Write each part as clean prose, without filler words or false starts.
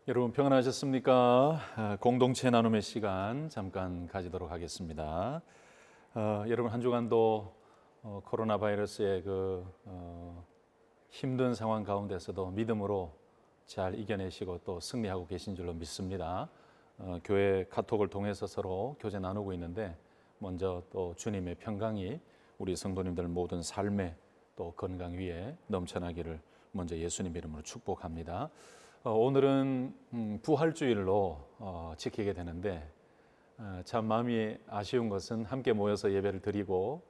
여러분 평안하셨습니까? 공동체 나눔의 시간 잠깐 가지도록 하겠습니다. 여러분 한 주간도 코로나 바이러스의 힘든 상황 가운데서도 믿음으로 잘 이겨내시고 또 승리하고 계신 줄로 믿습니다. 교회 카톡을 통해서 서로 교제 나누고 있는데 먼저 또 주님의 평강이 우리 성도님들 모든 삶에 또 건강 위에 넘쳐나기를 먼저 예수님 이름으로 축복합니다. 오늘은 부활주일로 지키게 되는데 참 마음이 아쉬운 것은 함께 모여서 예배를 드리고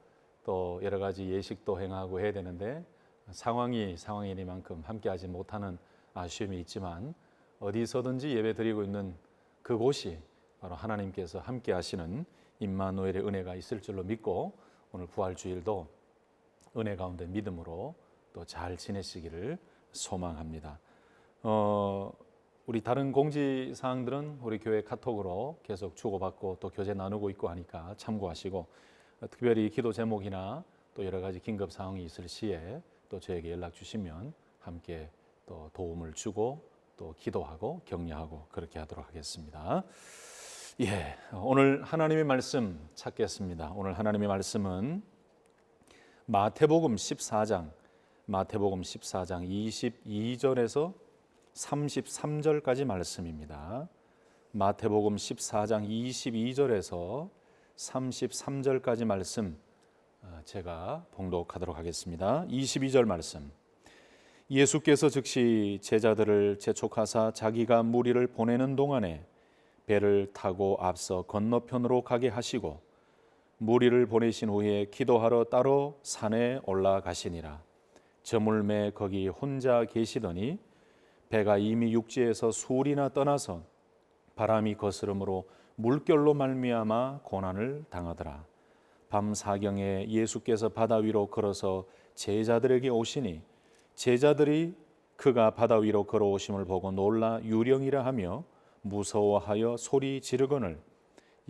또 여러 가지 예식도 행하고 해야 되는데 상황이니만큼 함께하지 못하는 아쉬움이 있지만 어디서든지 예배 드리고 있는 그곳이 바로 하나님께서 함께하시는 임마누엘의 은혜가 있을 줄로 믿고 오늘 부활주일도 은혜 가운데 믿음으로 또 잘 지내시기를 소망합니다. 우리 다른 공지 사항들은 우리 교회 카톡으로 계속 주고받고 또 교제 나누고 있고 하니까 참고하시고 특별히 기도 제목이나 또 여러 가지 긴급 사항이 있을 시에 또 저에게 연락 주시면 함께 또 도움을 주고 또 기도하고 격려하고 그렇게 하도록 하겠습니다. 오늘 하나님의 말씀 찾겠습니다. 오늘 하나님의 말씀은 마태복음 14장 22절에서 33절까지 말씀입니다. 마태복음 14장 22절에서 33절까지 말씀 제가 봉독하도록 하겠습니다. 22절 말씀. 예수께서 즉시 제자들을 재촉하사 자기가 무리를 보내는 동안에 배를 타고 앞서 건너편으로 가게 하시고 무리를 보내신 후에 기도하러 따로 산에 올라가시니라. 저물매 거기 혼자 계시더니 배가 이미 육지에서 수울이나 떠나서 바람이 거스름으로 물결로 말미암아 고난을 당하더라. 밤 사경에 예수께서 바다 위로 걸어서 제자들에게 오시니 제자들이 그가 바다 위로 걸어오심을 보고 놀라 유령이라 하며 무서워하여 소리 지르거늘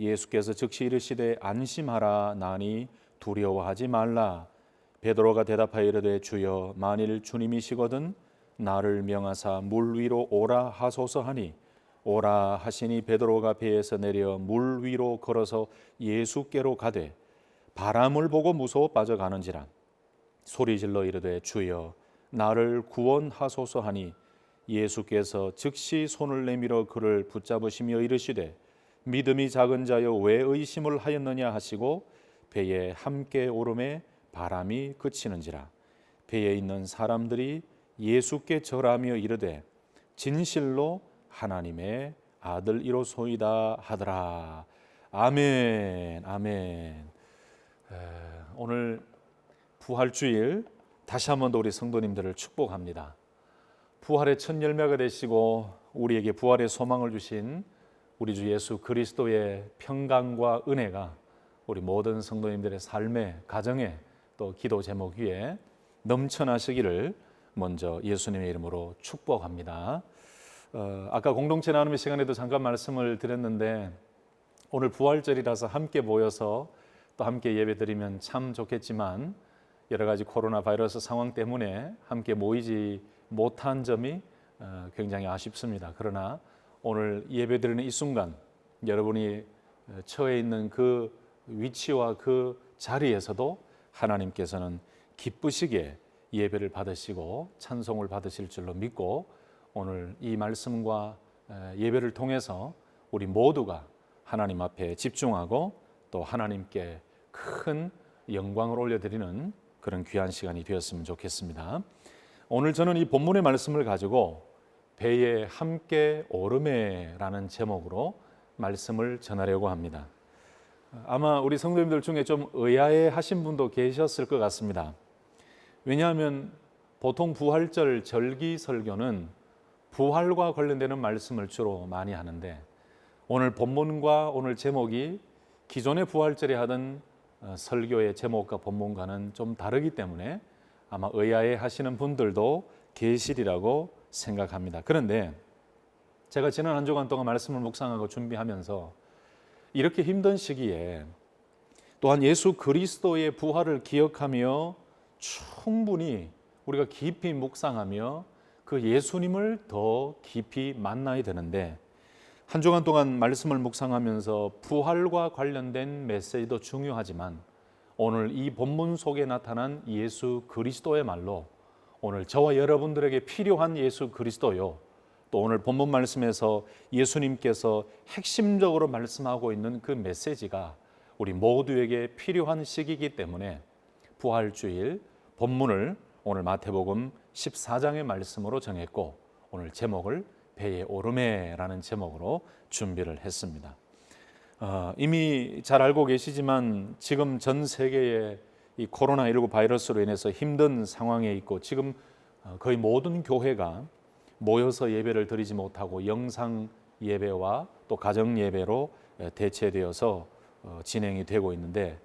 예수께서 즉시 이르시되 안심하라 나니 두려워하지 말라. 베드로가 대답하여 이르되 주여 만일 주님이시거든 나를 명하사 물 위로 오라 하소서 하니 오라 하시니 베드로가 배에서 내려 물 위로 걸어서 예수께로 가되 바람을 보고 무서워 빠져가는지라 소리질러 이르되 주여 나를 구원하소서 하니 예수께서 즉시 손을 내밀어 그를 붙잡으시며 이르시되 믿음이 작은 자여 왜 의심을 하였느냐 하시고 배에 함께 오름에 바람이 그치는지라 배에 있는 사람들이 예수께 절하며 이르되 진실로 하나님의 아들이로소이다 하더라. 아멘. 오늘 부활주일 다시 한 번 더 우리 성도님들을 축복합니다. 부활의 첫 열매가 되시고 우리에게 부활의 소망을 주신 우리 주 예수 그리스도의 평강과 은혜가 우리 모든 성도님들의 삶에 가정에 또 기도 제목 위에 넘쳐나시기를 먼저 예수님의 이름으로 축복합니다. 아까 공동체 나눔의 시간에도 잠깐 말씀을 드렸는데 오늘 부활절이라서 함께 모여서 또 함께 예배드리면 참 좋겠지만 여러 가지 코로나 바이러스 상황 때문에 함께 모이지 못한 점이 굉장히 아쉽습니다. 그러나 오늘 예배드리는 이 순간 여러분이 처해 있는 그 위치와 그 자리에서도 하나님께서는 기쁘시게 예배를 받으시고 찬송을 받으실 줄로 믿고 오늘 이 말씀과 예배를 통해서 우리 모두가 하나님 앞에 집중하고 또 하나님께 큰 영광을 올려드리는 그런 귀한 시간이 되었으면 좋겠습니다. 오늘 저는 이 본문의 말씀을 가지고 배에 함께 오르매라는 제목으로 말씀을 전하려고 합니다. 아마 우리 성도님들 중에 좀 의아해 하신 분도 계셨을 것 같습니다. 왜냐하면 보통 부활절 절기 설교는 부활과 관련되는 말씀을 주로 많이 하는데 오늘 본문과 오늘 제목이 기존의 부활절에 하던 설교의 제목과 본문과는 좀 다르기 때문에 아마 의아해 하시는 분들도 계시리라고 생각합니다. 그런데 제가 지난 한 주간 동안 말씀을 묵상하고 준비하면서 이렇게 힘든 시기에 또한 예수 그리스도의 부활을 기억하며 충분히 우리가 깊이 묵상하며 그 예수님을 더 깊이 만나야 되는데, 한 주간 동안 말씀을 묵상하면서 부활과 관련된 메시지도 중요하지만 오늘 이 본문 속에 나타난 예수 그리스도의 말로 오늘 저와 여러분들에게 필요한 예수 그리스도요, 또 오늘 본문 말씀에서 예수님께서 핵심적으로 말씀하고 있는 그 메시지가 우리 모두에게 필요한 시기이기 때문에 부활주일 본문을 오늘 마태복음 14장의 말씀으로 정했고, 오늘 제목을 배의 오름에라는 제목으로 준비를 했습니다. 이미 잘 알고 계시지만 지금 전 세계에 이 코로나19 바이러스로 인해서 힘든 상황에 있고, 지금 거의 모든 교회가 모여서 예배를 드리지 못하고 영상 예배와 또 가정 예배로 대체되어서 진행이 되고 있는데,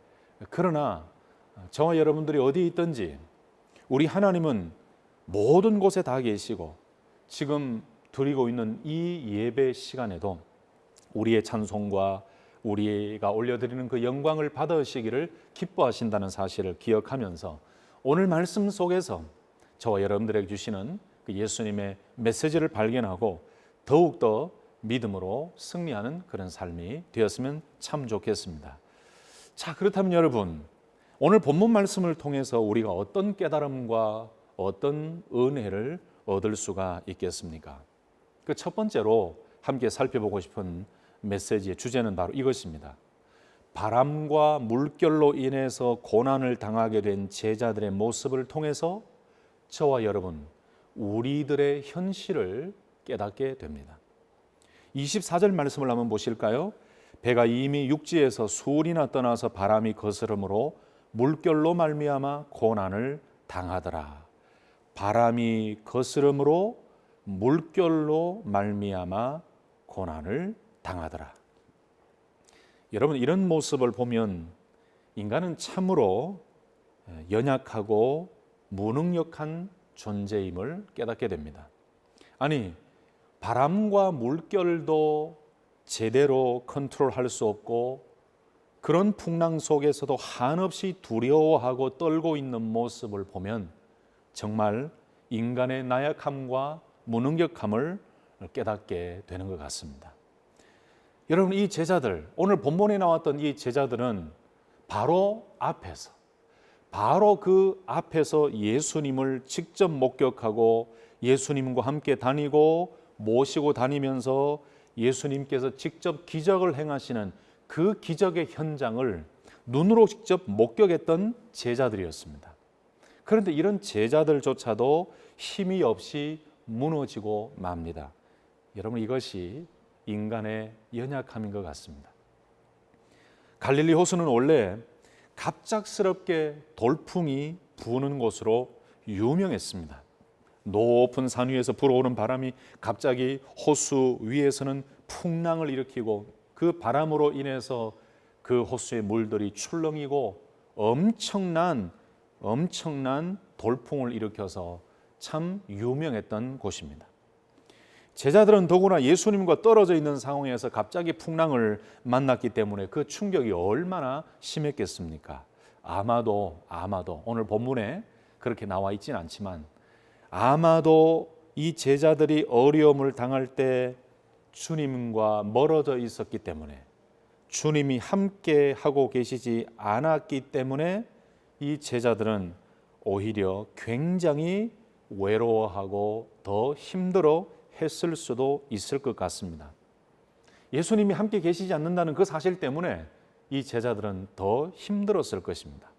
그러나 저와 여러분들이 어디에 있든지 우리 하나님은 모든 곳에 다 계시고, 지금 드리고 있는 이 예배 시간에도 우리의 찬송과 우리가 올려드리는 그 영광을 받으시기를 기뻐하신다는 사실을 기억하면서 오늘 말씀 속에서 저와 여러분들에게 주시는 그 예수님의 메시지를 발견하고 더욱더 믿음으로 승리하는 그런 삶이 되었으면 참 좋겠습니다. 자, 그렇다면 여러분, 오늘 본문 말씀을 통해서 우리가 어떤 깨달음과 어떤 은혜를 얻을 수가 있겠습니까? 그 첫 번째로 함께 살펴보고 싶은 메시지의 주제는 바로 이것입니다. 바람과 물결로 인해서 고난을 당하게 된 제자들의 모습을 통해서 저와 여러분, 우리들의 현실을 깨닫게 됩니다. 24절 말씀을 한번 보실까요? 배가 이미 육지에서 수울이나 떠나서 바람이 거스름으로 물결로 말미암아 고난을 당하더라. 바람이 거스름으로 물결로 말미암아 고난을 당하더라. 여러분, 이런 모습을 보면 인간은 참으로 연약하고 무능력한 존재임을 깨닫게 됩니다. 아니, 바람과 물결도 제대로 컨트롤할 수 없고 그런 풍랑 속에서도 한없이 두려워하고 떨고 있는 모습을 보면 정말 인간의 나약함과 무능력함을 깨닫게 되는 것 같습니다. 여러분, 이 제자들, 오늘 본문에 나왔던 이 제자들은 바로 그 앞에서 예수님을 직접 목격하고 예수님과 함께 다니고 모시고 다니면서 예수님께서 직접 기적을 행하시는 그 기적의 현장을 눈으로 직접 목격했던 제자들이었습니다. 그런데 이런 제자들조차도 힘이 없이 무너지고 맙니다. 여러분, 이것이 인간의 연약함인 것 같습니다. 갈릴리 호수는 원래 갑작스럽게 돌풍이 부는 곳으로 유명했습니다. 높은 산 위에서 불어오는 바람이 갑자기 호수 위에서는 풍랑을 일으키고 그 바람으로 인해서 그 호수의 물들이 출렁이고 엄청난 돌풍을 일으켜서 참 유명했던 곳입니다. 제자들은 더구나 예수님과 떨어져 있는 상황에서 갑자기 풍랑을 만났기 때문에 그 충격이 얼마나 심했겠습니까? 아마도 오늘 본문에 그렇게 나와 있지는 않지만 아마도 이 제자들이 어려움을 당할 때 주님과 멀어져 있었기 때문에, 주님이 함께 하고 계시지 않았기 때문에 이 제자들은 오히려 굉장히 외로워하고 더 힘들어 했을 수도 있을 것 같습니다. 예수님이 함께 계시지 않는다는 그 사실 때문에 이 제자들은 더 힘들었을 것입니다.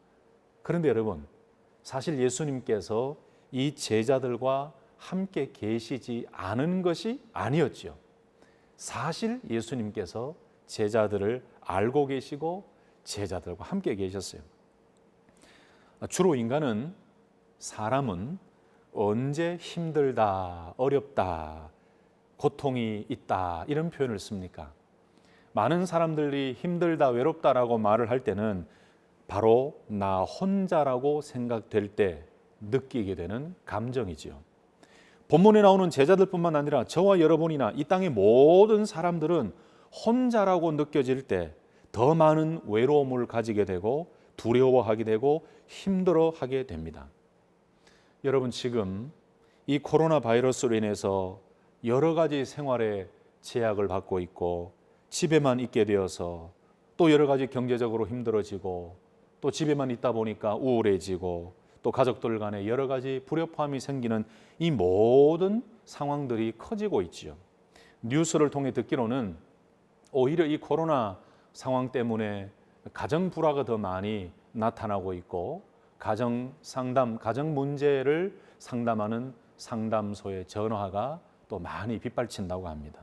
그런데 여러분, 사실 예수님께서 이 제자들과 함께 계시지 않은 것이 아니었죠. 사실 예수님께서 제자들을 알고 계시고 제자들과 함께 계셨어요. 주로 사람은 언제 힘들다, 어렵다, 고통이 있다 이런 표현을 씁니까? 많은 사람들이 힘들다, 외롭다라고 말을 할 때는 바로 나 혼자라고 생각될 때 느끼게 되는 감정이지요. 본문에 나오는 제자들뿐만 아니라 저와 여러분이나 이 땅의 모든 사람들은 혼자라고 느껴질 때 더 많은 외로움을 가지게 되고 두려워하게 되고 힘들어하게 됩니다. 여러분, 지금 이 코로나 바이러스로 인해서 여러 가지 생활에 제약을 받고 있고 집에만 있게 되어서 또 여러 가지 경제적으로 힘들어지고 또 집에만 있다 보니까 우울해지고 또 가족들 간에 여러 가지 불협화음이 생기는 이 모든 상황들이 커지고 있지요. 뉴스를 통해 듣기로는 오히려 이 코로나 상황 때문에 가정 불화가 더 많이 나타나고 있고 가정 상담, 가정 문제를 상담하는 상담소의 전화가 또 많이 빗발친다고 합니다.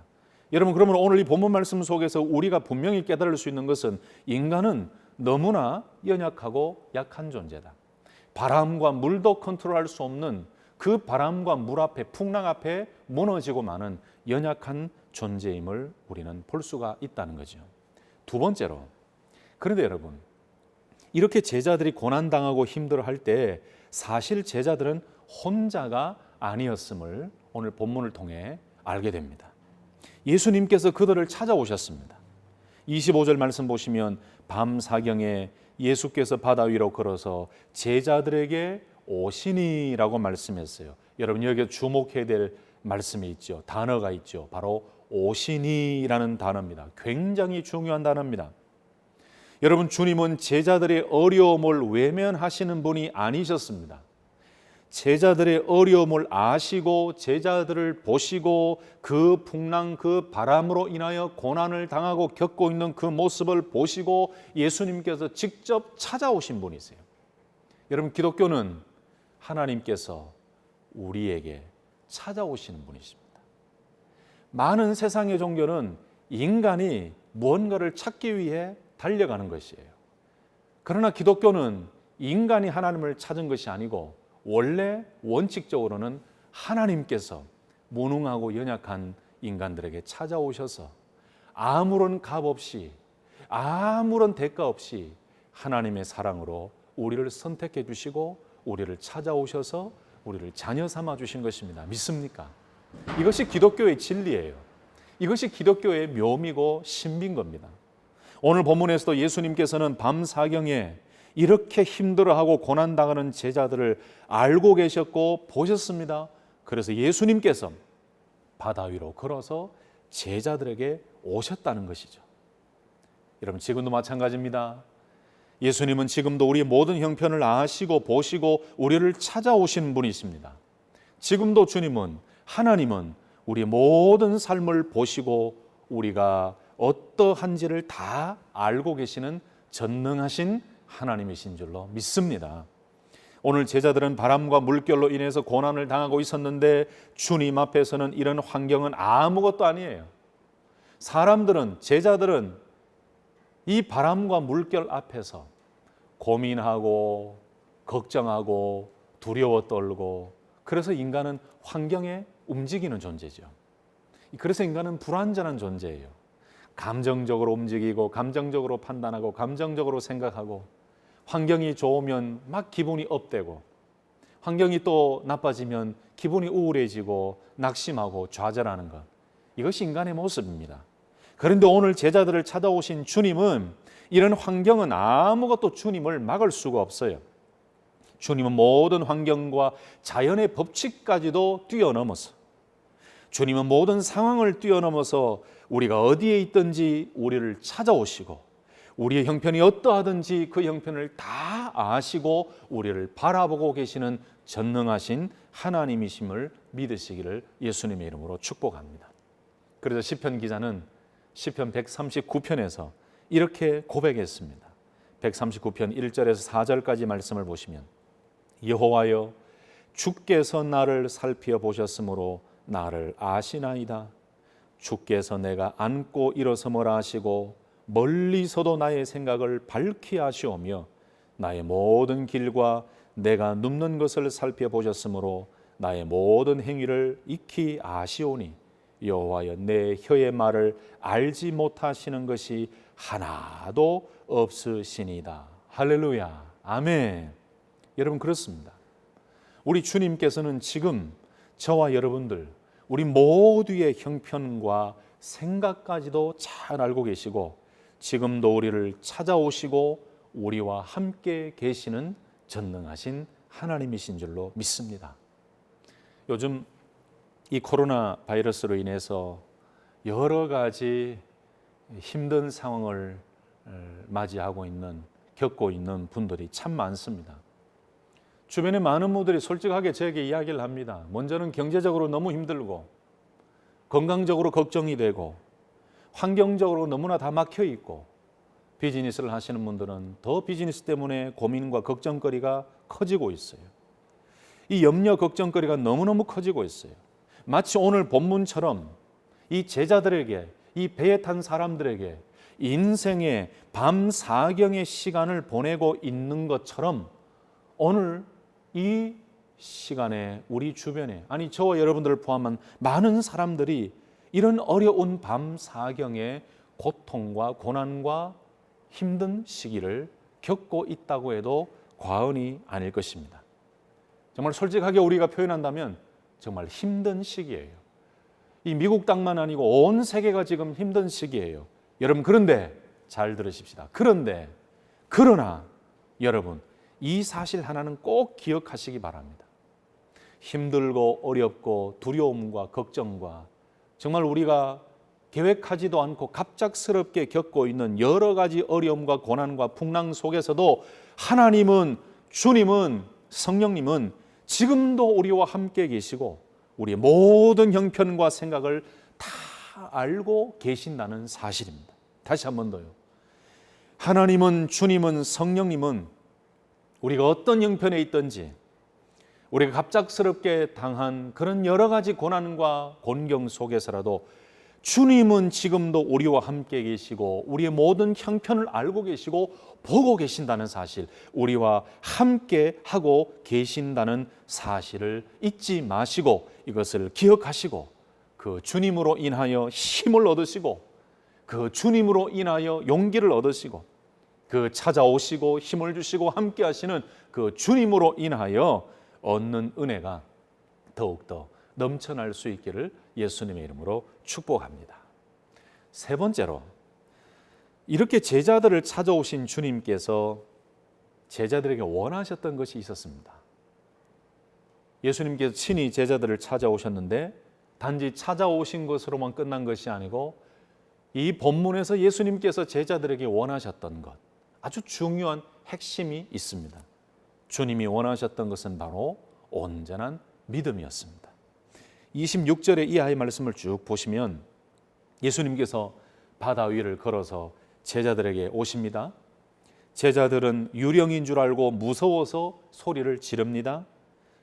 여러분, 그러면 오늘 이 본문 말씀 속에서 우리가 분명히 깨달을 수 있는 것은 인간은 너무나 연약하고 약한 존재다. 바람과 물도 컨트롤할 수 없는 그 바람과 물 앞에, 풍랑 앞에 무너지고 마는 연약한 존재임을 우리는 볼 수가 있다는 거죠. 두 번째로, 그런데 여러분, 이렇게 제자들이 고난당하고 힘들어할 때 사실 제자들은 혼자가 아니었음을 오늘 본문을 통해 알게 됩니다. 예수님께서 그들을 찾아오셨습니다. 25절 말씀 보시면 밤 사경에 예수께서 바다 위로 걸어서 제자들에게 오시니라고 말씀했어요. 여러분, 여기에 주목해야 될 말씀이 있죠. 단어가 있죠. 바로 오시니라는 단어입니다. 굉장히 중요한 단어입니다. 여러분, 주님은 제자들의 어려움을 외면하시는 분이 아니셨습니다. 제자들의 어려움을 아시고 제자들을 보시고 그 풍랑, 그 바람으로 인하여 고난을 당하고 겪고 있는 그 모습을 보시고 예수님께서 직접 찾아오신 분이세요. 여러분, 기독교는 하나님께서 우리에게 찾아오시는 분이십니다. 많은 세상의 종교는 인간이 무언가를 찾기 위해 달려가는 것이에요. 그러나 기독교는 인간이 하나님을 찾은 것이 아니고 원래 원칙적으로는 하나님께서 무능하고 연약한 인간들에게 찾아오셔서 아무런 값 없이 아무런 대가 없이 하나님의 사랑으로 우리를 선택해 주시고 우리를 찾아오셔서 우리를 자녀 삼아 주신 것입니다. 믿습니까? 이것이 기독교의 진리예요. 이것이 기독교의 묘미고 신비인 겁니다. 오늘 본문에서도 예수님께서는 밤 사경에 이렇게 힘들어하고 고난당하는 제자들을 알고 계셨고 보셨습니다. 그래서 예수님께서 바다 위로 걸어서 제자들에게 오셨다는 것이죠. 여러분, 지금도 마찬가지입니다. 예수님은 지금도 우리의 모든 형편을 아시고 보시고 우리를 찾아오시는 분이십니다. 지금도 주님은, 하나님은 우리의 모든 삶을 보시고 우리가 어떠한지를 다 알고 계시는 전능하신 하나님이신 줄로 믿습니다. 오늘 제자들은 바람과 물결로 인해서 고난을 당하고 있었는데 주님 앞에서는 이런 환경은 아무것도 아니에요. 사람들은, 제자들은 이 바람과 물결 앞에서 고민하고 걱정하고 두려워 떨고, 그래서 인간은 환경에 움직이는 존재죠. 그래서 인간은 불완전한 존재예요. 감정적으로 움직이고 감정적으로 판단하고 감정적으로 생각하고, 환경이 좋으면 막 기분이 업되고 환경이 또 나빠지면 기분이 우울해지고 낙심하고 좌절하는 것, 이것이 인간의 모습입니다. 그런데 오늘 제자들을 찾아오신 주님은 이런 환경은 아무것도 주님을 막을 수가 없어요. 주님은 모든 환경과 자연의 법칙까지도 뛰어넘어서, 주님은 모든 상황을 뛰어넘어서 우리가 어디에 있든지 우리를 찾아오시고 우리의 형편이 어떠하든지 그 형편을 다 아시고 우리를 바라보고 계시는 전능하신 하나님이심을 믿으시기를 예수님의 이름으로 축복합니다. 그래서 시편 기자는 시편 139편에서 이렇게 고백했습니다. 139편 1절에서 4절까지 말씀을 보시면, 여호와여, 주께서 나를 살펴보셨으므로 나를 아시나이다. 주께서 내가 앉고 일어서므라 하시고 멀리서도 나의 생각을 밝히 아시오며 나의 모든 길과 내가 눕는 것을 살펴보셨으므로 나의 모든 행위를 익히 아시오니 여호와여, 내 혀의 말을 알지 못하시는 것이 하나도 없으시니이다. 할렐루야, 아멘. 여러분, 그렇습니다. 우리 주님께서는 지금 저와 여러분들, 우리 모두의 형편과 생각까지도 잘 알고 계시고 지금도 우리를 찾아오시고 우리와 함께 계시는 전능하신 하나님이신 줄로 믿습니다. 요즘 이 코로나 바이러스로 인해서 여러 가지 힘든 상황을 겪고 있는 분들이 참 많습니다. 주변에 많은 분들이 솔직하게 저에게 이야기를 합니다. 먼저는 경제적으로 너무 힘들고, 건강적으로 걱정이 되고, 환경적으로 너무나 다 막혀 있고, 비즈니스를 하시는 분들은 더 비즈니스 때문에 고민과 걱정거리가 커지고 있어요. 이 염려, 걱정거리가 너무너무 커지고 있어요. 마치 오늘 본문처럼 이 제자들에게, 이 배에 탄 사람들에게 인생의 밤 사경의 시간을 보내고 있는 것처럼 오늘 이 시간에 우리 주변에, 아니 저와 여러분들을 포함한 많은 사람들이 이런 어려운 밤 사경의 고통과 고난과 힘든 시기를 겪고 있다고 해도 과언이 아닐 것입니다. 정말 솔직하게 우리가 표현한다면 정말 힘든 시기예요. 이 미국 땅만 아니고 온 세계가 지금 힘든 시기예요. 여러분, 그런데 잘 들으십시다. 그러나 여러분, 이 사실 하나는 꼭 기억하시기 바랍니다. 힘들고 어렵고 두려움과 걱정과 정말 우리가 계획하지도 않고 갑작스럽게 겪고 있는 여러 가지 어려움과 고난과 풍랑 속에서도 하나님은, 주님은, 성령님은 지금도 우리와 함께 계시고 우리의 모든 형편과 생각을 다 알고 계신다는 사실입니다. 다시 한 번 더요. 하나님은, 주님은, 성령님은 우리가 어떤 형편에 있든지, 우리가 갑작스럽게 당한 그런 여러 가지 고난과 곤경 속에서라도 주님은 지금도 우리와 함께 계시고 우리의 모든 형편을 알고 계시고 보고 계신다는 사실, 우리와 함께 하고 계신다는 사실을 잊지 마시고 이것을 기억하시고 그 주님으로 인하여 힘을 얻으시고 그 주님으로 인하여 용기를 얻으시고 그 찾아오시고 힘을 주시고 함께 하시는 그 주님으로 인하여 얻는 은혜가 더욱더 넘쳐날 수 있기를 예수님의 이름으로 축복합니다. 세 번째로, 이렇게 제자들을 찾아오신 주님께서 제자들에게 원하셨던 것이 있었습니다. 예수님께서 친히 제자들을 찾아오셨는데 단지 찾아오신 것으로만 끝난 것이 아니고 이 본문에서 예수님께서 제자들에게 원하셨던 것, 아주 중요한 핵심이 있습니다. 주님이 원하셨던 것은 바로 온전한 믿음이었습니다. 26절의 이하의 말씀을 쭉 보시면 예수님께서 바다 위를 걸어서 제자들에게 오십니다. 제자들은 유령인 줄 알고 무서워서 소리를 지릅니다.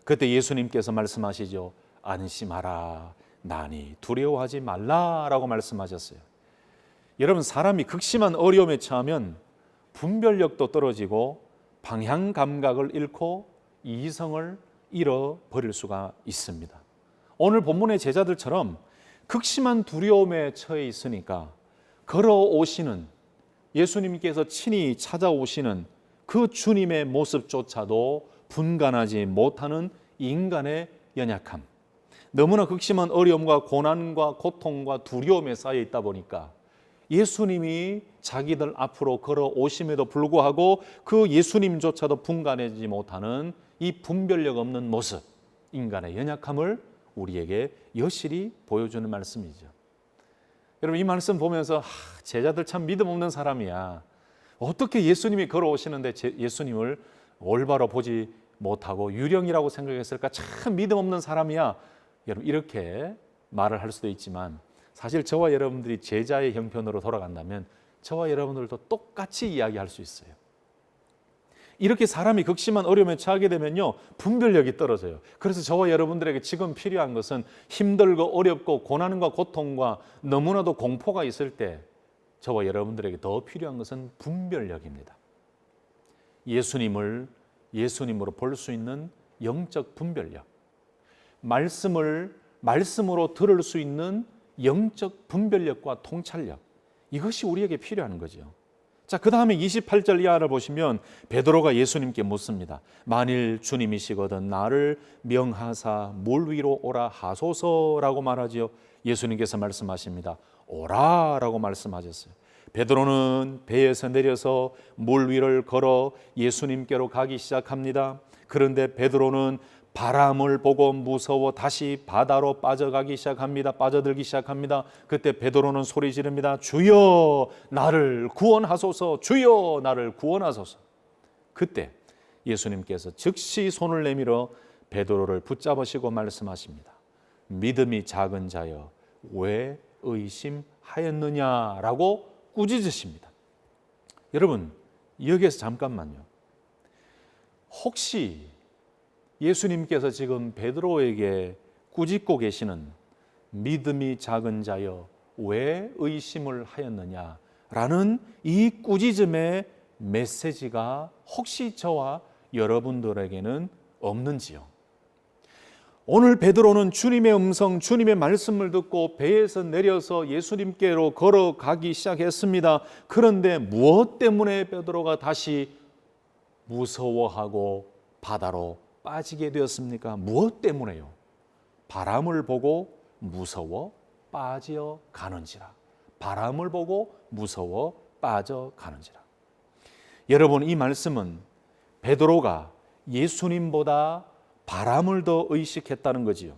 그때 예수님께서 말씀하시죠. 안심하라, 나니 두려워하지 말라라고 말씀하셨어요. 여러분, 사람이 극심한 어려움에 처하면 분별력도 떨어지고 방향 감각을 잃고 이성을 잃어버릴 수가 있습니다. 오늘 본문의 제자들처럼 극심한 두려움에 처해 있으니까 걸어오시는, 예수님께서 친히 찾아오시는 그 주님의 모습조차도 분간하지 못하는 인간의 연약함, 너무나 극심한 어려움과 고난과 고통과 두려움에 쌓여 있다 보니까 예수님이 자기들 앞으로 걸어오심에도 불구하고 그 예수님조차도 분간하지 못하는 이 분별력 없는 모습, 인간의 연약함을 우리에게 여실히 보여주는 말씀이죠. 여러분, 이 말씀 보면서 제자들 참 믿음 없는 사람이야. 어떻게 예수님이 걸어오시는데 예수님을 올바로 보지 못하고 유령이라고 생각했을까? 참 믿음 없는 사람이야. 여러분, 이렇게 말을 할 수도 있지만 사실 저와 여러분들이 제자의 형편으로 돌아간다면 저와 여러분들도 똑같이 이야기할 수 있어요. 이렇게 사람이 극심한 어려움에 처하게 되면요, 분별력이 떨어져요. 그래서 저와 여러분들에게 지금 필요한 것은 힘들고 어렵고 고난과 고통과 너무나도 공포가 있을 때 저와 여러분들에게 더 필요한 것은 분별력입니다. 예수님을 예수님으로 볼 수 있는 영적 분별력, 말씀으로 들을 수 있는 영적 분별력과 통찰력, 이것이 우리에게 필요한 거죠. 자, 그 다음에 28절 이하를 보시면 베드로가 예수님께 묻습니다. 만일 주님이시거든 나를 명하사 물 위로 오라 하소서라고 말하지요. 예수님께서 말씀하십니다. 오라라고 말씀하셨어요. 베드로는 배에서 내려서 물 위를 걸어 예수님께로 가기 시작합니다. 그런데 베드로는 바람을 보고 무서워 다시 바다로 빠져들기 시작합니다. 그때 베드로는 소리 지릅니다. 주여 나를 구원하소서. 주여 나를 구원하소서. 그때 예수님께서 즉시 손을 내밀어 베드로를 붙잡으시고 말씀하십니다. 믿음이 작은 자여 왜 의심하였느냐라고 꾸짖으십니다. 여러분, 여기에서 잠깐만요. 혹시 예수님께서 지금 베드로에게 꾸짖고 계시는 믿음이 작은 자여 왜 의심을 하였느냐라는 이 꾸짖음의 메시지가 혹시 저와 여러분들에게는 없는지요? 오늘 베드로는 주님의 음성, 주님의 말씀을 듣고 배에서 내려서 예수님께로 걸어가기 시작했습니다. 그런데 무엇 때문에 베드로가 다시 무서워하고 바다로 빠지게 되었습니까? 무엇 때문에요? 바람을 보고 무서워 빠져가는지라. 바람을 보고 무서워 빠져가는지라. 여러분, 이 말씀은 베드로가 예수님보다 바람을 더 의식했다는 거지요.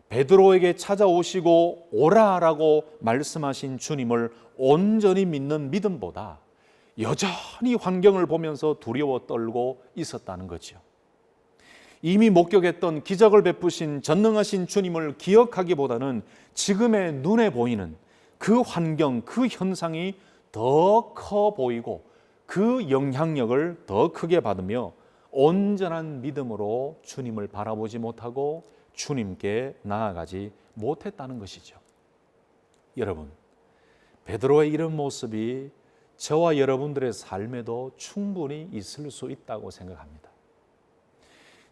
베드로에게 찾아오시고 오라라고 말씀하신 주님을 온전히 믿는 믿음보다 여전히 환경을 보면서 두려워 떨고 있었다는 거지요. 이미 목격했던 기적을 베푸신 전능하신 주님을 기억하기보다는 지금의 눈에 보이는 그 환경, 그 현상이 더 커 보이고 그 영향력을 더 크게 받으며 온전한 믿음으로 주님을 바라보지 못하고 주님께 나아가지 못했다는 것이죠. 여러분, 베드로의 이런 모습이 저와 여러분들의 삶에도 충분히 있을 수 있다고 생각합니다.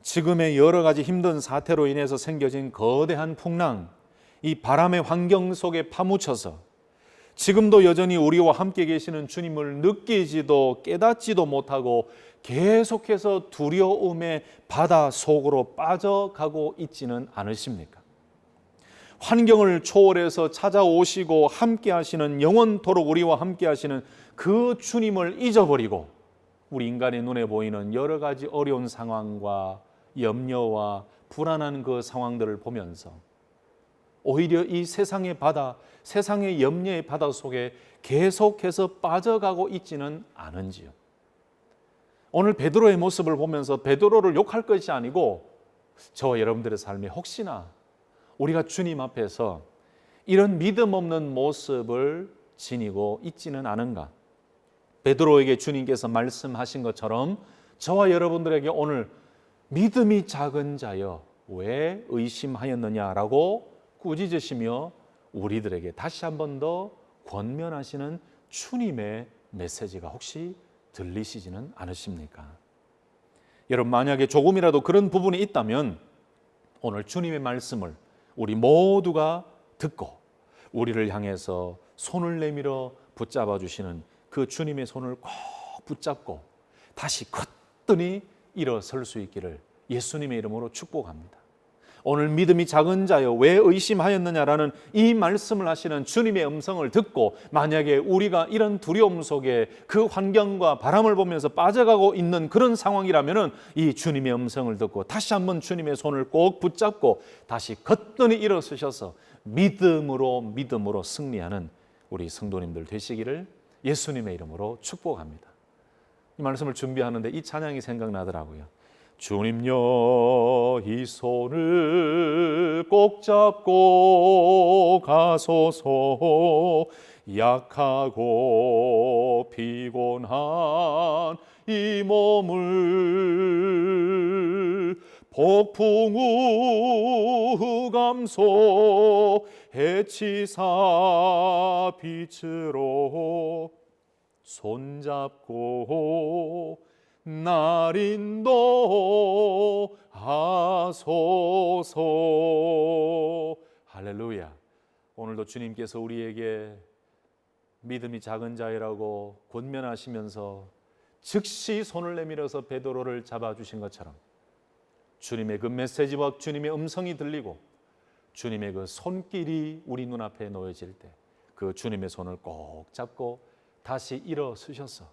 지금의 여러 가지 힘든 사태로 인해서 생겨진 거대한 풍랑, 이 바람의 환경 속에 파묻혀서 지금도 여전히 우리와 함께 계시는 주님을 느끼지도 깨닫지도 못하고 계속해서 두려움의 바다 속으로 빠져가고 있지는 않으십니까? 환경을 초월해서 찾아오시고 함께 하시는, 영원토록 우리와 함께 하시는 그 주님을 잊어버리고 우리 인간의 눈에 보이는 여러 가지 어려운 상황과 염려와 불안한 그 상황들을 보면서 오히려 이 세상의 바다, 세상의 염려의 바다 속에 계속해서 빠져가고 있지는 않은지요. 오늘 베드로의 모습을 보면서 베드로를 욕할 것이 아니고 저와 여러분들의 삶에 혹시나 우리가 주님 앞에서 이런 믿음 없는 모습을 지니고 있지는 않은가? 베드로에게 주님께서 말씀하신 것처럼 저와 여러분들에게 오늘 믿음이 작은 자여 왜 의심하였느냐라고 꾸짖으시며 우리들에게 다시 한 번 더 권면하시는 주님의 메시지가 혹시 들리시지는 않으십니까? 여러분, 만약에 조금이라도 그런 부분이 있다면 오늘 주님의 말씀을 우리 모두가 듣고 우리를 향해서 손을 내밀어 붙잡아 주시는 그 주님의 손을 꼭 붙잡고 다시 거뜬히 일어설 수 있기를 예수님의 이름으로 축복합니다. 오늘 믿음이 작은 자여 왜 의심하였느냐라는 이 말씀을 하시는 주님의 음성을 듣고 만약에 우리가 이런 두려움 속에 그 환경과 바람을 보면서 빠져가고 있는 그런 상황이라면 이 주님의 음성을 듣고 다시 한번 주님의 손을 꼭 붙잡고 다시 거뜬히 일어서셔서 믿음으로 승리하는 우리 성도님들 되시기를 예수님의 이름으로 축복합니다. 이 말씀을 준비하는데 이 찬양이 생각나더라고요. 주님여 이 손을 꼭 잡고 가소서. 약하고 피곤한 이 몸을 폭풍 우감소 해치사 빛으로 손잡고 날 인도하소서. 할렐루야. 오늘도 주님께서 우리에게 믿음이 작은 자이라고 권면하시면서 즉시 손을 내밀어서 베드로를 잡아주신 것처럼 주님의 그 메시지와 주님의 음성이 들리고 주님의 그 손길이 우리 눈앞에 놓여질 때 그 주님의 손을 꼭 잡고 다시 일어서셔서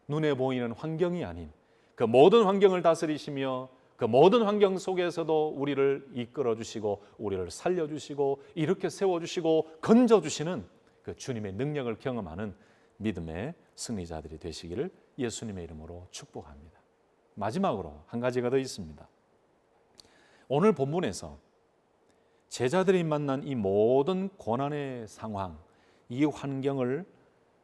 눈에 보이는 환경이 아닌 그 모든 환경을 다스리시며 그 모든 환경 속에서도 우리를 이끌어 주시고 우리를 살려 주시고 이렇게 세워 주시고 건져 주시는 그 주님의 능력을 경험하는 믿음의 승리자들이 되시기를 예수님의 이름으로 축복합니다. 마지막으로 한 가지가 더 있습니다. 오늘 본문에서 제자들이 만난 이 모든 고난의 상황, 이 환경을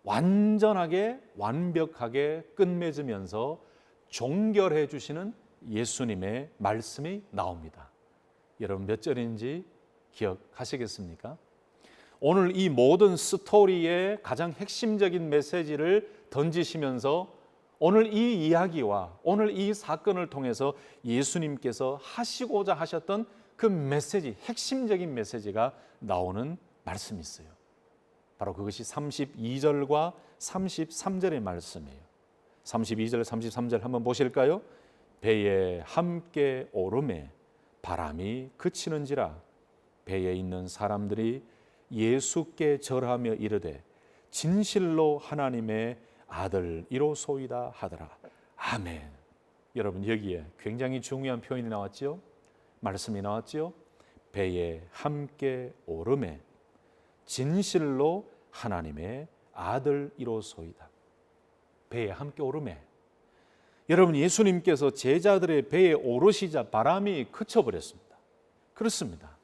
완전하게 완벽하게 끝맺으면서 종결해 주시는 예수님의 말씀이 나옵니다. 여러분 몇 절인지 기억하시겠습니까? 오늘 이 모든 스토리의 가장 핵심적인 메시지를 던지시면서 오늘 이 이야기와 오늘 이 사건을 통해서 예수님께서 하시고자 하셨던 그 메시지, 핵심적인 메시지가 나오는 말씀이 있어요. 바로 그것이 32절과 33절의 말씀이에요. 32절, 33절 한번 보실까요? 배에 함께 오름에 바람이 그치는지라 배에 있는 사람들이 예수께 절하며 이르되 진실로 하나님의 아들이로소이다 하더라. 아멘. 여러분 여기에 굉장히 중요한 표현이 나왔죠? 말씀이 나왔죠? 배에 함께 오름에 진실로 하나님의 아들이로소이다. 배에 함께 오름에. 여러분 예수님께서 제자들의 배에 오르시자 바람이 그쳐버렸습니다. 그렇습니다.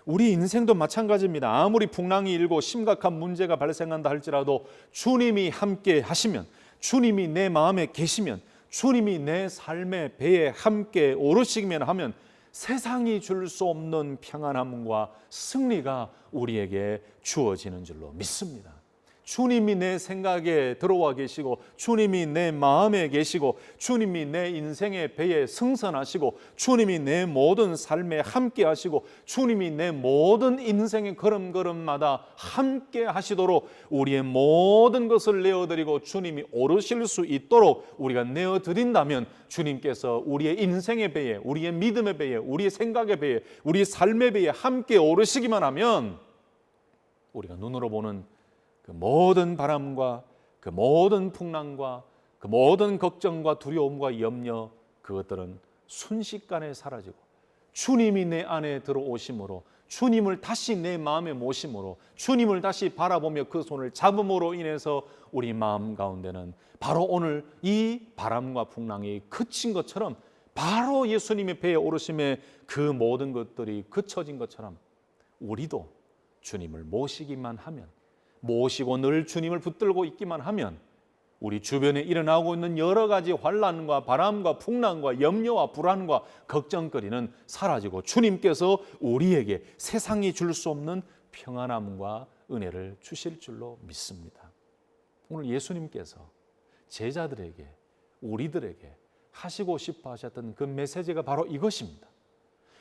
우리 인생도 마찬가지입니다. 아무리 풍랑이 일고 심각한 문제가 발생한다 할지라도 주님이 함께 하시면, 주님이 내 마음에 계시면, 주님이 내 삶의 배에 함께 오르시기만 하면 세상이 줄 수 없는 평안함과 승리가 우리에게 주어지는 줄로 믿습니다. 주님이 내 생각에 들어와 계시고 주님이 내 마음에 계시고 주님이 내 인생의 배에 승선하시고 주님이 내 모든 삶에 함께 하시고 주님이 내 모든 인생의 걸음걸음마다 함께 하시도록 우리의 모든 것을 내어드리고 주님이 오르실 수 있도록 우리가 내어드린다면 주님께서 우리의 인생의 배에, 우리의 믿음의 배에, 우리의 생각의 배에, 우리의 삶의 배에 함께 오르시기만 하면 우리가 눈으로 보는 그 모든 바람과 그 모든 풍랑과 그 모든 걱정과 두려움과 염려, 그것들은 순식간에 사라지고 주님이 내 안에 들어오심으로, 주님을 다시 내 마음에 모심으로, 주님을 다시 바라보며 그 손을 잡음으로 인해서 우리 마음 가운데는 바로 오늘 이 바람과 풍랑이 그친 것처럼, 바로 예수님의 배에 오르심에 그 모든 것들이 그쳐진 것처럼 우리도 주님을 모시기만 하면, 모시고 늘 주님을 붙들고 있기만 하면 우리 주변에 일어나고 있는 여러 가지 환난과 바람과 풍랑과 염려와 불안과 걱정거리는 사라지고 주님께서 우리에게 세상이 줄 수 없는 평안함과 은혜를 주실 줄로 믿습니다. 오늘 예수님께서 제자들에게, 우리들에게 하시고 싶어 하셨던 그 메시지가 바로 이것입니다.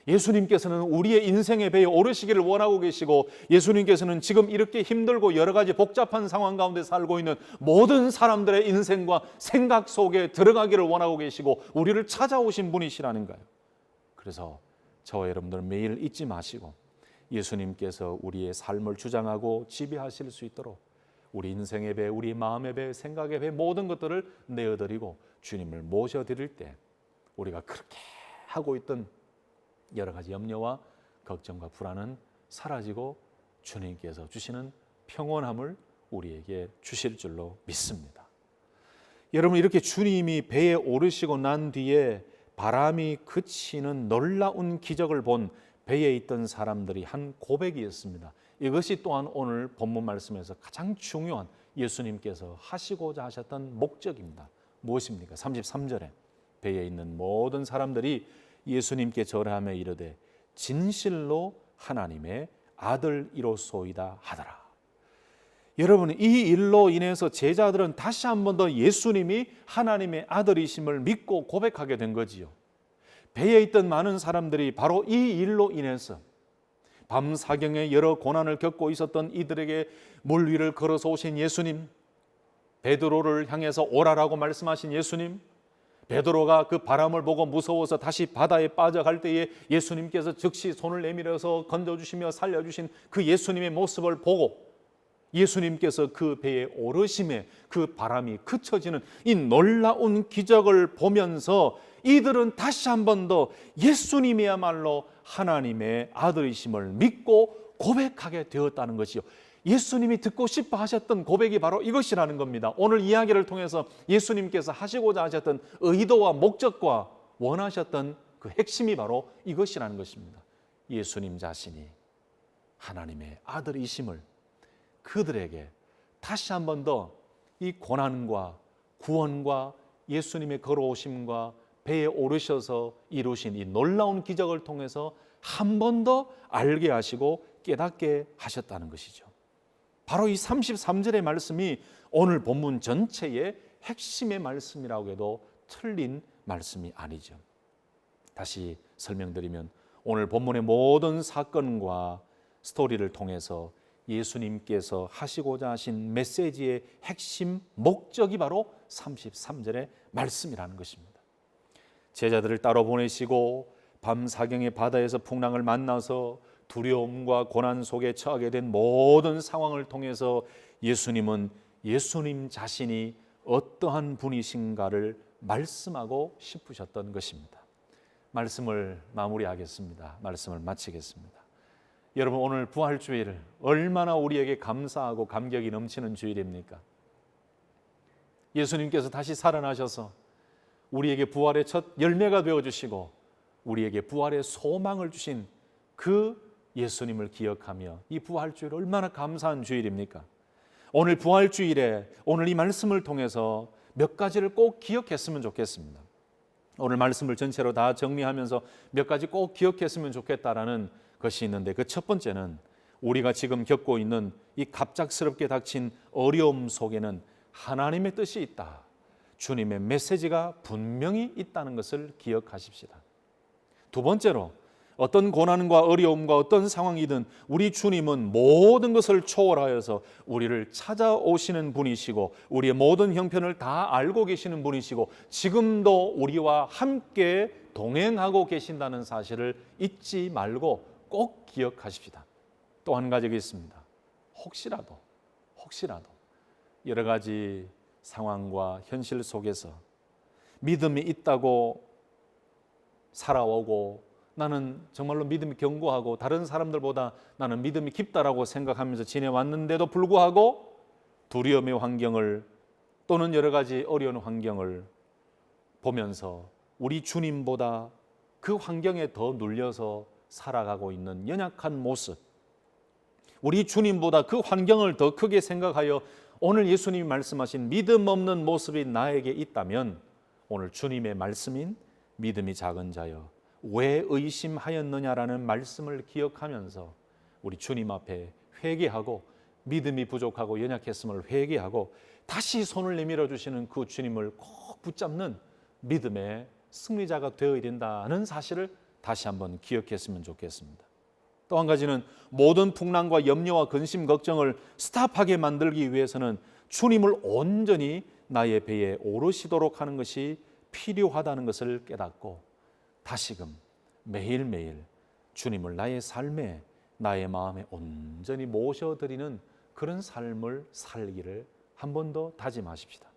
예수님께서는 우리의 인생의 배에 오르시기를 원하고 계시고, 예수님께서는 지금 이렇게 힘들고 여러 가지 복잡한 상황 가운데 살고 있는 모든 사람들의 인생과 생각 속에 들어가기를 원하고 계시고 우리를 찾아오신 분이시라는 거예요. 그래서 저와 여러분들 매일 잊지 마시고 예수님께서 우리의 삶을 주장하고 지배하실 수 있도록 우리 인생의 배, 우리 마음의 배, 생각의 배 모든 것들을 내어드리고 주님을 모셔드릴 때 우리가 그렇게 하고 있던 여러 가지 염려와 걱정과 불안은 사라지고 주님께서 주시는 평온함을 우리에게 주실 줄로 믿습니다. 여러분 이렇게 주님이 배에 오르시고 난 뒤에 바람이 그치는 놀라운 기적을 본 배에 있던 사람들이 한 고백이었습니다. 이것이 또한 오늘 본문 말씀에서 가장 중요한 예수님께서 하시고자 하셨던 목적입니다. 무엇입니까? 33절에 배에 있는 모든 사람들이 예수님께 절하며 이르되 진실로 하나님의 아들이로소이다 하더라. 여러분 이 일로 인해서 제자들은 다시 한 번 더 예수님이 하나님의 아들이심을 믿고 고백하게 된 거지요. 배에 있던 많은 사람들이 바로 이 일로 인해서 밤 사경에 여러 고난을 겪고 있었던 이들에게 물 위를 걸어서 오신 예수님, 베드로를 향해서 오라라고 말씀하신 예수님, 베드로가 그 바람을 보고 무서워서 다시 바다에 빠져갈 때에 예수님께서 즉시 손을 내밀어서 건져주시며 살려주신 그 예수님의 모습을 보고 예수님께서 그 배에 오르심에 그 바람이 그쳐지는 이 놀라운 기적을 보면서 이들은 다시 한 번 더 예수님이야말로 하나님의 아들이심을 믿고 고백하게 되었다는 것이요. 예수님이 듣고 싶어 하셨던 고백이 바로 이것이라는 겁니다. 오늘 이야기를 통해서 예수님께서 하시고자 하셨던 의도와 목적과 원하셨던 그 핵심이 바로 이것이라는 것입니다. 예수님 자신이 하나님의 아들이심을 그들에게 다시 한 번 더 이 고난과 구원과 예수님의 걸어오심과 배에 오르셔서 이루신 이 놀라운 기적을 통해서 한 번 더 알게 하시고 깨닫게 하셨다는 것이죠. 바로 이 33절의 말씀이 오늘 본문 전체의 핵심의 말씀이라고 해도 틀린 말씀이 아니죠. 다시 설명드리면 오늘 본문의 모든 사건과 스토리를 통해서 예수님께서 하시고자 하신 메시지의 핵심 목적이 바로 33절의 말씀이라는 것입니다. 제자들을 따로 보내시고 밤 사경의 바다에서 풍랑을 만나서 두려움과 고난 속에 처하게 된 모든 상황을 통해서 예수님은 예수님 자신이 어떠한 분이신가를 말씀하고 싶으셨던 것입니다. 말씀을 마무리하겠습니다. 말씀을 마치겠습니다. 여러분, 오늘 부활주일 얼마나 우리에게 감사하고 감격이 넘치는 주일입니까? 예수님께서 다시 살아나셔서 우리에게 부활의 첫 열매가 되어주시고 우리에게 부활의 소망을 주신 그 예수님을 기억하며 이 부활주일 얼마나 감사한 주일입니까? 오늘 부활주일에 오늘 이 말씀을 통해서 몇 가지를 꼭 기억했으면 좋겠습니다. 오늘 말씀을 전체로 다 정리하면서 몇 가지 꼭 기억했으면 좋겠다라는 것이 있는데, 그 첫 번째는 우리가 지금 겪고 있는 이 갑작스럽게 닥친 어려움 속에는 하나님의 뜻이 있다. 주님의 메시지가 분명히 있다는 것을 기억하십시다. 두 번째로 어떤 고난과 어려움과 어떤 상황이든 우리 주님은 모든 것을 초월하여서 우리를 찾아오시는 분이시고 우리의 모든 형편을 다 알고 계시는 분이시고 지금도 우리와 함께 동행하고 계신다는 사실을 잊지 말고 꼭 기억하십시다. 또 한 가지가 있습니다. 혹시라도 여러 가지 상황과 현실 속에서 믿음이 있다고 살아오고 나는 정말로 믿음이 견고하고 다른 사람들보다 나는 믿음이 깊다라고 생각하면서 지내왔는데도 불구하고 두려움의 환경을 또는 여러 가지 어려운 환경을 보면서 우리 주님보다 그 환경에 더 눌려서 살아가고 있는 연약한 모습, 우리 주님보다 그 환경을 더 크게 생각하여 오늘 예수님이 말씀하신 믿음 없는 모습이 나에게 있다면 오늘 주님의 말씀인 믿음이 작은 자여 왜 의심하였느냐라는 말씀을 기억하면서 우리 주님 앞에 회개하고 믿음이 부족하고 연약했음을 회개하고 다시 손을 내밀어 주시는 그 주님을 꼭 붙잡는 믿음의 승리자가 되어야 된다는 사실을 다시 한번 기억했으면 좋겠습니다. 또 한 가지는 모든 풍랑과 염려와 근심, 걱정을 스탑하게 만들기 위해서는 주님을 온전히 나의 배에 오르시도록 하는 것이 필요하다는 것을 깨닫고 다시금 매일매일 주님을 나의 삶에 나의 마음에 온전히 모셔드리는 그런 삶을 살기를 한 번 더 다짐하십시다.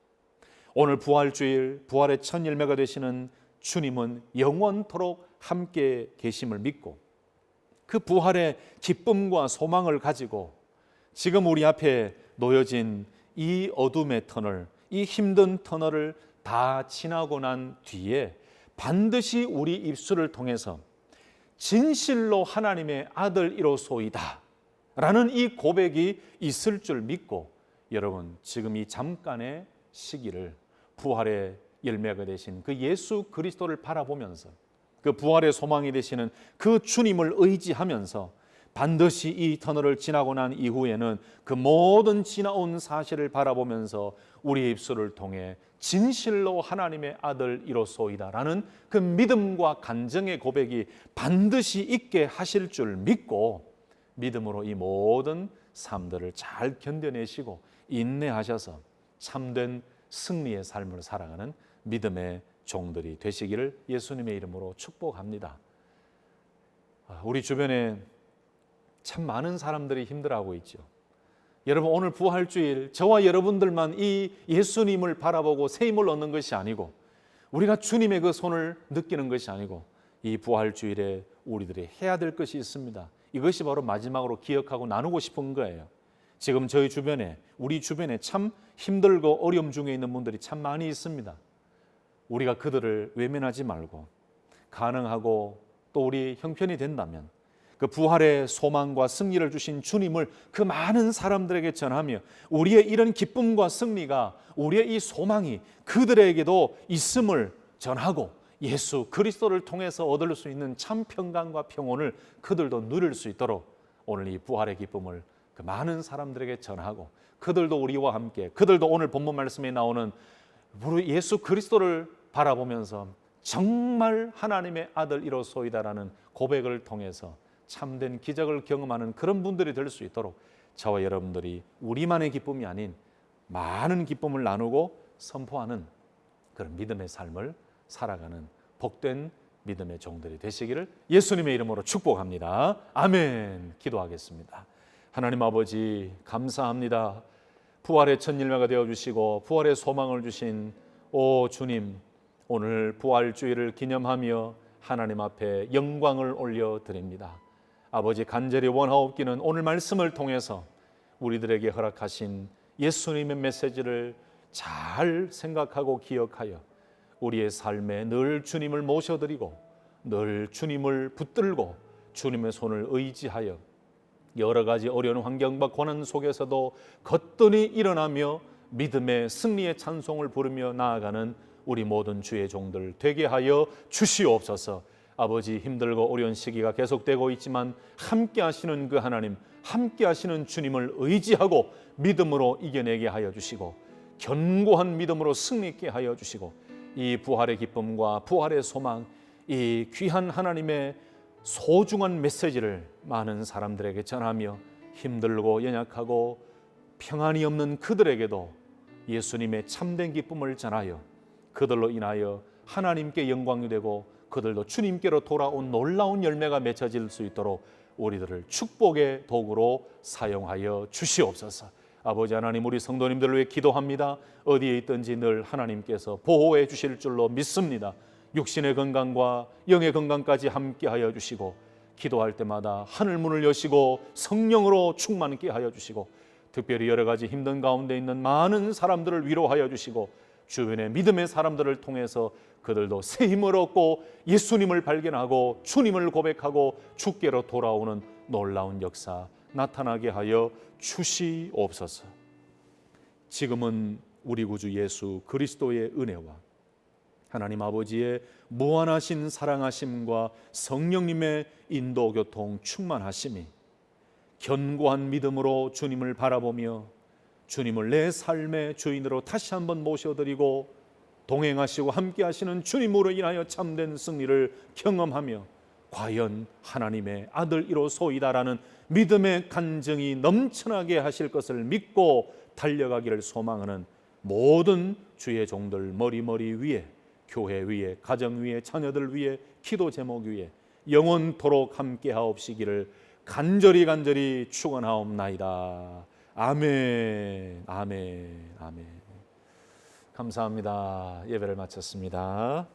오늘 부활주일 부활의 첫 열매가 되시는 주님은 영원토록 함께 계심을 믿고 그 부활의 기쁨과 소망을 가지고 지금 우리 앞에 놓여진 이 어둠의 터널, 이 힘든 터널을 다 지나고 난 뒤에 반드시 우리 입술을 통해서 진실로 하나님의 아들이로소이다 라는 이 고백이 있을 줄 믿고 여러분 지금 이 잠깐의 시기를 부활의 열매가 되신 그 예수 그리스도를 바라보면서 그 부활의 소망이 되시는 그 주님을 의지하면서 반드시 이 터널을 지나고 난 이후에는 그 모든 지나온 사실을 바라보면서 우리의 입술을 통해 진실로 하나님의 아들이로소이다 라는 그 믿음과 간증의 고백이 반드시 있게 하실 줄 믿고 믿음으로 이 모든 삶들을 잘 견뎌내시고 인내하셔서 참된 승리의 삶을 살아가는 믿음의 종들이 되시기를 예수님의 이름으로 축복합니다. 우리 주변에 참 많은 사람들이 힘들어하고 있죠. 여러분, 오늘 부활주일 저와 여러분들만 이 예수님을 바라보고 새 힘을 얻는 것이 아니고, 우리가 주님의 그 손을 느끼는 것이 아니고, 이 부활주일에 우리들이 해야 될 것이 있습니다. 이것이 바로 마지막으로 기억하고 나누고 싶은 거예요. 지금 저희 주변에, 우리 주변에 참 힘들고 어려움 중에 있는 분들이 참 많이 있습니다. 우리가 그들을 외면하지 말고, 가능하고 또 우리 형편이 된다면 그 부활의 소망과 승리를 주신 주님을 그 많은 사람들에게 전하며, 우리의 이런 기쁨과 승리가, 우리의 이 소망이 그들에게도 있음을 전하고, 예수 그리스도를 통해서 얻을 수 있는 참 평강과 평온을 그들도 누릴 수 있도록 오늘 이 부활의 기쁨을 그 많은 사람들에게 전하고, 그들도 우리와 함께, 그들도 오늘 본문 말씀에 나오는 우리 예수 그리스도를 바라보면서 정말 하나님의 아들이로소이다라는 고백을 통해서 참된 기적을 경험하는 그런 분들이 될 수 있도록 저와 여러분들이 우리만의 기쁨이 아닌 많은 기쁨을 나누고 선포하는 그런 믿음의 삶을 살아가는 복된 믿음의 종들이 되시기를 예수님의 이름으로 축복합니다. 아멘. 기도하겠습니다. 하나님 아버지, 감사합니다. 부활의 첫 열매가 되어주시고 부활의 소망을 주신 오 주님, 오늘 부활주일을 기념하며 하나님 앞에 영광을 올려드립니다. 아버지, 간절히 원하옵기는 오늘 말씀을 통해서 우리들에게 허락하신 예수님의 메시지를 잘 생각하고 기억하여 우리의 삶에 늘 주님을 모셔드리고 늘 주님을 붙들고 주님의 손을 의지하여 여러 가지 어려운 환경과 고난 속에서도 거뜬히 일어나며 믿음의 승리의 찬송을 부르며 나아가는 우리 모든 주의 종들 되게 하여 주시옵소서. 아버지, 힘들고 어려운 시기가 계속되고 있지만 함께 하시는 그 하나님, 함께 하시는 주님을 의지하고 믿음으로 이겨내게 하여 주시고 견고한 믿음으로 승리있게 하여 주시고, 이 부활의 기쁨과 부활의 소망, 이 귀한 하나님의 소중한 메시지를 많은 사람들에게 전하며 힘들고 연약하고 평안이 없는 그들에게도 예수님의 참된 기쁨을 전하여 그들로 인하여 하나님께 영광이 되고 그들도 주님께로 돌아온 놀라운 열매가 맺혀질 수 있도록 우리들을 축복의 도구로 사용하여 주시옵소서. 아버지 하나님, 우리 성도님들을 위해 기도합니다. 어디에 있든지 늘 하나님께서 보호해 주실 줄로 믿습니다. 육신의 건강과 영의 건강까지 함께 하여 주시고, 기도할 때마다 하늘문을 여시고 성령으로 충만케 하여 주시고, 특별히 여러 가지 힘든 가운데 있는 많은 사람들을 위로하여 주시고, 주변의 믿음의 사람들을 통해서 그들도 새 힘을 얻고 예수님을 발견하고 주님을 고백하고 주께로 돌아오는 놀라운 역사 나타나게 하여 주시옵소서. 지금은 우리 구주 예수 그리스도의 은혜와 하나님 아버지의 무한하신 사랑하심과 성령님의 인도 교통 충만하심이 견고한 믿음으로 주님을 바라보며 주님을 내 삶의 주인으로 다시 한번 모셔드리고 동행하시고 함께 하시는 주님으로 인하여 참된 승리를 경험하며 과연 하나님의 아들이로소이다라는 믿음의 간증이 넘쳐나게 하실 것을 믿고 달려가기를 소망하는 모든 주의 종들 머리 위에, 교회 위에, 가정 위에, 자녀들 위에, 기도 제목 위에 영원토록 함께 하옵시기를 간절히 축원하옵나이다. 아멘, 아멘, 아멘. 감사합니다. 예배를 마쳤습니다.